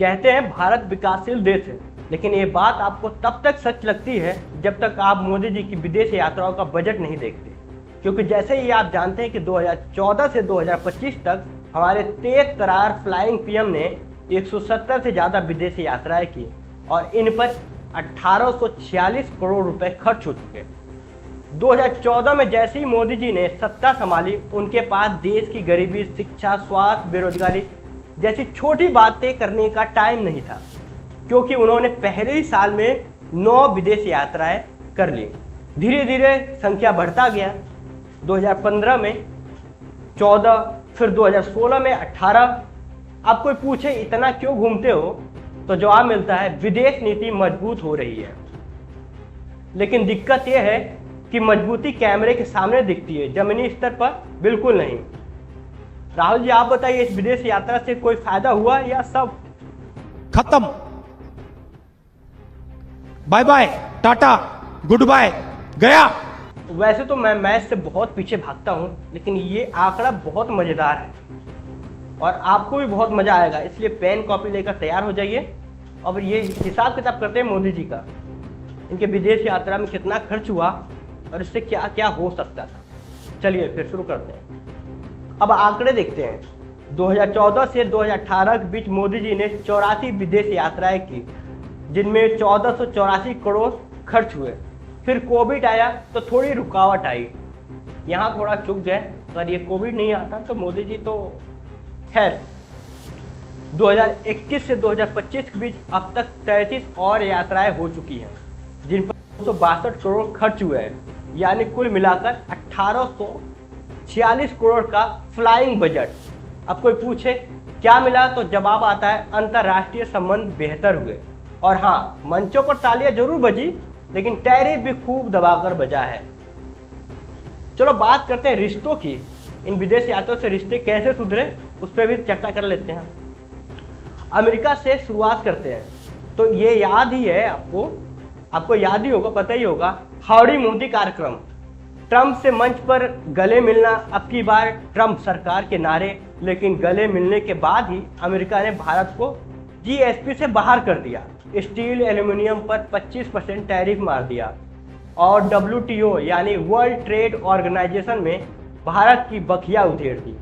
कहते हैं भारत विकासशील देश है, लेकिन ये बात आपको तब तक सच लगती है जब तक आप मोदी जी की विदेश यात्राओं का बजट नहीं देखते। क्योंकि जैसे ही आप जानते हैं कि 2014 से 2025 तक हमारे तेज तरार फ्लाइंग पीएम ने 170 से ज़्यादा विदेशी यात्राएं की और इन पर 1846 करोड़ रुपए खर्च हो चुके। 2014 में जैसे ही मोदी जी ने सत्ता संभाली, उनके पास देश की गरीबी, शिक्षा, स्वास्थ्य, बेरोजगारी जैसी छोटी बातें करने का टाइम नहीं था, क्योंकि उन्होंने पहले ही साल में 9 विदेश यात्राएं कर ली। धीरे धीरे संख्या बढ़ता गया। 2015 में 14, फिर 2016 में 18। अब कोई पूछे इतना क्यों घूमते हो, तो जवाब मिलता है विदेश नीति मजबूत हो रही है। लेकिन दिक्कत यह है कि मजबूती कैमरे के सामने दिखती है, जमीनी स्तर पर बिल्कुल नहीं। राहुल जी, आप बताइए, इस विदेश यात्रा से कोई फायदा हुआ या सब खत्म? Bye bye, tata, good bye, गया। वैसे तो मैं मैच से बहुत पीछे भागता हूं, लेकिन ये आंकड़ा बहुत मजेदार है और आपको भी बहुत मजा आएगा। इसलिए पेन कॉपी लेकर तैयार हो जाइए और ये हिसाब किताब करते हैं मोदी जी का, इनके विदेश यात्रा में कितना खर्च हुआ और इससे क्या क्या हो सकता था। चलिए फिर शुरू करते हैं। अब आंकड़े देखते हैं। 2014 से 2018 के बीच मोदी जी ने 84 विदेश यात्राएं की, जिनमें 1484 करोड़ खर्च हुए। फिर कोविड आया तो थोड़ी रुकावट आई, यहाँ थोड़ा चुक गए। अगर ये कोविड नहीं आता तो मोदी जी तो खैर। 2021 से 2025 के बीच अब तक 33 और यात्राएं हो चुकी हैं, जिन पर 262 करोड़ खर्च हुए हैं, यानी कुल मिलाकर 1846 करोड़ का फ्लाइंग बजट। अब कोई पूछे क्या मिला, तो जवाब आता है अंतर्राष्ट्रीय संबंध बेहतर हुए। और हाँ, मंचों पर तालियां जरूर बजी, लेकिन टैरिफ भी खूब दबाकर बजा है। चलो बात करते हैं रिश्तों की। इन विदेश यात्रा से रिश्ते कैसे सुधरे, उस पर भी चर्चा कर लेते हैं। अमेरिका से शुरुआत करते हैं। तो ये याद ही है आपको याद ही होगा, पता ही होगा, हाउडी मोदी कार्यक्रम। ट्रंप से मंच पर गले मिलना, अब की बार ट्रंप सरकार के नारे, लेकिन गले मिलने के बाद ही अमेरिका ने भारत को जीएसपी से बाहर कर दिया। स्टील, एल्यूमिनियम पर 25% टैरिफ मार दिया और WTO यानी वर्ल्ड ट्रेड ऑर्गेनाइजेशन में भारत की बखिया उधेड़ दी।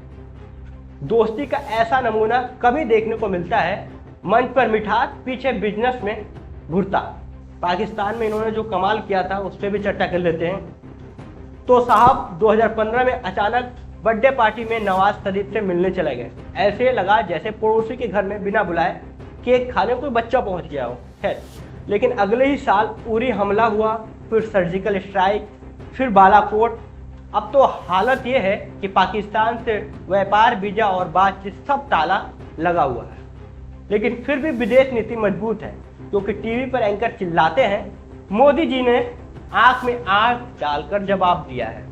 दोस्ती का ऐसा नमूना कभी देखने को मिलता है। मंच पर मिठास, पीछे बिजनेस में घुरता। पाकिस्तान में इन्होंने जो कमाल किया था उस पर भी चर्चा कर लेते हैं। तो साहब 2015 में अचानक बर्थडे पार्टी में नवाज शरीफ से मिलने चले गए। ऐसे लगा जैसे पड़ोसी के घर में बिना बुलाए केक खाने कोई बच्चा पहुंच गया हो। खैर, लेकिन अगले ही साल उरी हमला हुआ, फिर सर्जिकल स्ट्राइक, फिर बालाकोट। अब तो हालत ये है कि पाकिस्तान से व्यापार, वीजा और बातचीत सब ताला लगा हुआ है। लेकिन फिर भी विदेश नीति मजबूत है, क्योंकि टीवी पर एंकर चिल्लाते हैं, मोदी जी ने आंख में आंख डालकर जवाब दिया है।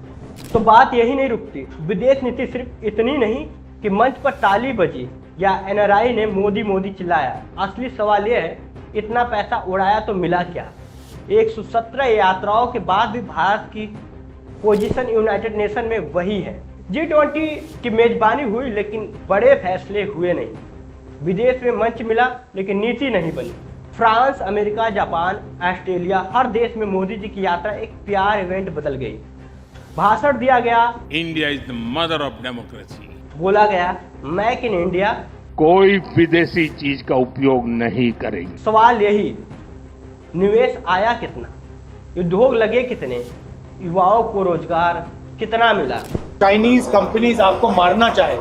तो बात यही नहीं रुकती। विदेश नीति सिर्फ इतनी नहीं कि मंच पर ताली बजी या NRI ने मोदी मोदी चिल्लाया। असली सवाल यह है, इतना पैसा उड़ाया तो मिला क्या? 117 यात्राओं के बाद भी भारत की पोजीशन यूनाइटेड नेशन में वही है। G20 की मेजबानी हुई, लेकिन बड़े फैसले हुए नहीं। विदेश में मंच मिला, लेकिन नीति नहीं बनी। फ्रांस, अमेरिका, जापान, ऑस्ट्रेलिया, हर देश में मोदी जी की यात्रा एक प्यार इवेंट बदल गई। भाषण दिया गया, India is the mother of democracy. बोला गया मेक इन इंडिया, कोई विदेशी चीज का उपयोग नहीं करेंगे। सवाल यही, निवेश आया कितना, उद्योग लगे कितने, युवाओं को रोजगार कितना मिला? चाइनीज कंपनीज आपको मारना चाहे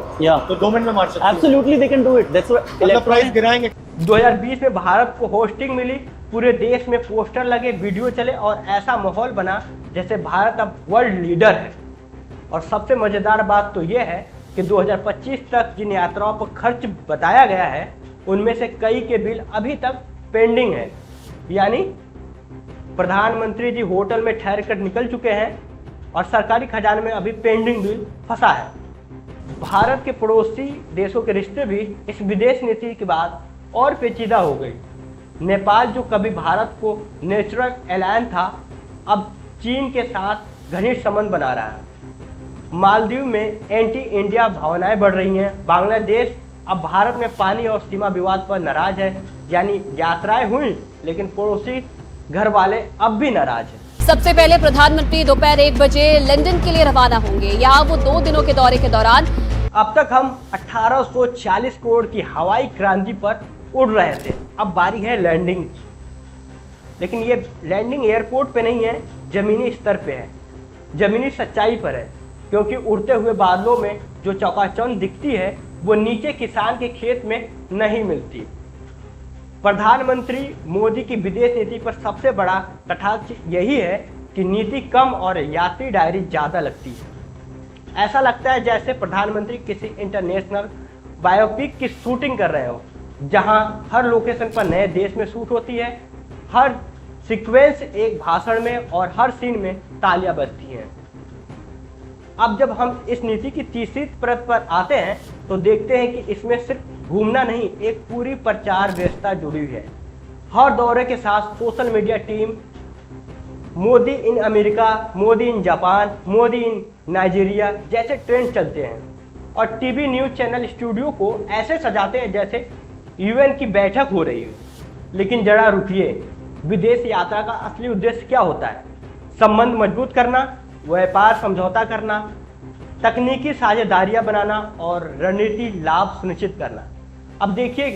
तो 2 मिनट में मार सकते हैं। Absolutely they can do it. That's what price गिराएंगे। 2020 में भारत को होस्टिंग मिली, पूरे देश में पोस्टर लगे, वीडियो चले और ऐसा माहौल बना जैसे भारत अब वर्ल्ड लीडर है। और सबसे मजेदार बात तो यह है कि 2025 तक जिन यात्राओं पर खर्च बताया गया है, उनमें से कई के बिल अभी तक पेंडिंग है। यानी प्रधानमंत्री जी होटल में ठहर कर निकल चुके हैं और सरकारी खजाने में अभी पेंडिंग बिल फंसा है। भारत के पड़ोसी देशों के रिश्ते भी इस विदेश नीति के बाद और पेचीदा हो गई। नेपाल, जो कभी भारत को नेचुरल एलायन था, अब चीन के साथ घनिष्ठ संबंध बना रहा है। मालदीव में एंटी इंडिया भावनाएं बढ़ रही हैं। बांग्लादेश अब भारत में पानी और सीमा विवाद पर नाराज है, यानी यात्राएं हुई लेकिन पड़ोसी घर वाले अब भी नाराज हैं। सबसे पहले प्रधानमंत्री दोपहर 1 बजे लंदन के लिए रवाना होंगे। यहाँ वो 2 दिनों के दौरे के दौरान अब तक हम 1840 करोड़ की हवाई क्रांति पर उड़ रहे थे, अब बारी है लैंडिंग। लेकिन ये लैंडिंग एयरपोर्ट पे नहीं है, जमीनी स्तर पे है, जमीनी सच्चाई पर है, क्योंकि उड़ते हुए बादलों में जो चकाचौंध दिखती है वो नीचे किसान के खेत में नहीं मिलती। प्रधानमंत्री मोदी की विदेश नीति पर सबसे बड़ा कटाक्ष यही है कि नीति कम और यात्री डायरी ज़्यादा लगती है। ऐसा लगता है जैसे प्रधानमंत्री किसी इंटरनेशनल बायोपिक की शूटिंग कर रहे हो, जहां हर लोकेशन पर नए देश में शूट होती है, हर सीक्वेंस एक भाषण में और हर सीन में तालियां बजती हैं। अब जब हम इस नीति की तीसरी परत पर आते हैं तो देखते हैं कि इसमें सिर्फ घूमना नहीं, एक पूरी प्रचार व्यवस्था जुड़ी हुई है। हर दौरे के साथ social media team Modi in America, Modi in Japan, Modi in Nigeria जैसे ट्रेंड चलते हैं और टीवी न्यूज चैनल स्टूडियो को ऐसे सजाते हैं जैसे यूएन की बैठक हो रही है। लेकिन जरा रुकिए, विदेश यात्रा का असली उद्देश्य क्या होता है? संबंध मजबूत करना, व्यापार समझौता करना, तकनीकी साझेदारियां बनाना और रणनीति लाभ सुनिश्चित करना। अब देखिए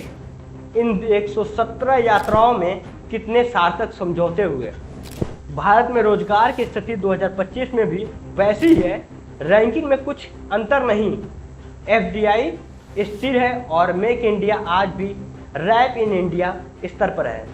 इन 117 यात्राओं में कितने सार्थक समझौते हुए। भारत में रोजगार की स्थिति 2025 में भी वैसी ही है, रैंकिंग में कुछ अंतर नहीं। FDI स्थिर है और मेक इंडिया आज भी रैप इन इंडिया स्तर पर है।